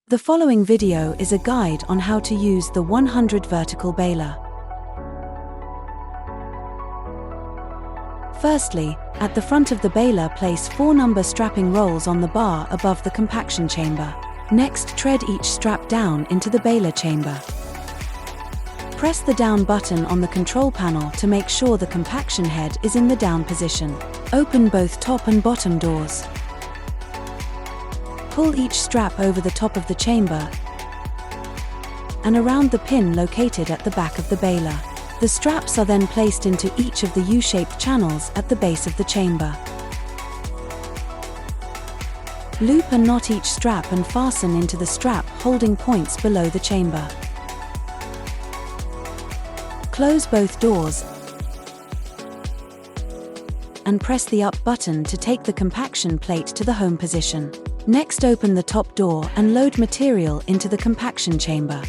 The following video is a guide on how to use the 100 Vertical Baler. Firstly, at the front of the baler, place 4 number strapping rolls on the bar above the compaction chamber. Next, tread each strap down into the baler chamber. Press the down button on the control panel to make sure the compaction head is in the down position. Open both top and bottom doors. Pull each strap over the top of the chamber and around the pin located at the back of the baler. The straps are then placed into each of the U-shaped channels at the base of the chamber. Loop and knot each strap and fasten into the strap holding points below the chamber. Close both doors and press the up button to take the compaction plate to the home position. Next, open the top door and load material into the compaction chamber.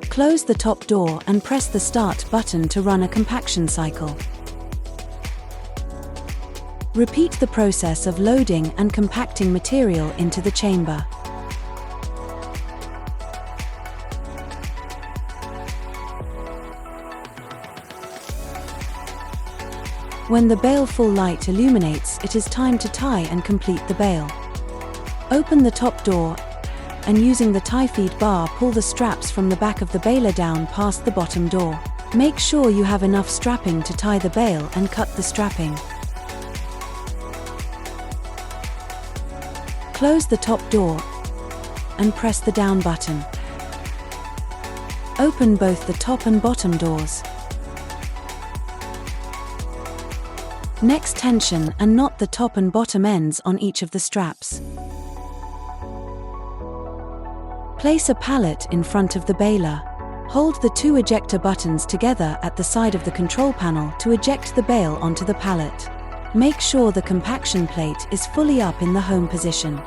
Close the top door and press the start button to run a compaction cycle. Repeat the process of loading and compacting material into the chamber. When the bale full light illuminates, it is time to tie and complete the bale. Open the top door and using the tie feed bar, pull the straps from the back of the baler down past the bottom door. Make sure you have enough strapping to tie the bale and cut the strapping. Close the top door and press the down button. Open both the top and bottom doors. Next, tension and knot the top and bottom ends on each of the straps. Place a pallet in front of the baler. Hold the 2 ejector buttons together at the side of the control panel to eject the bale onto the pallet. Make sure the compaction plate is fully up in the home position.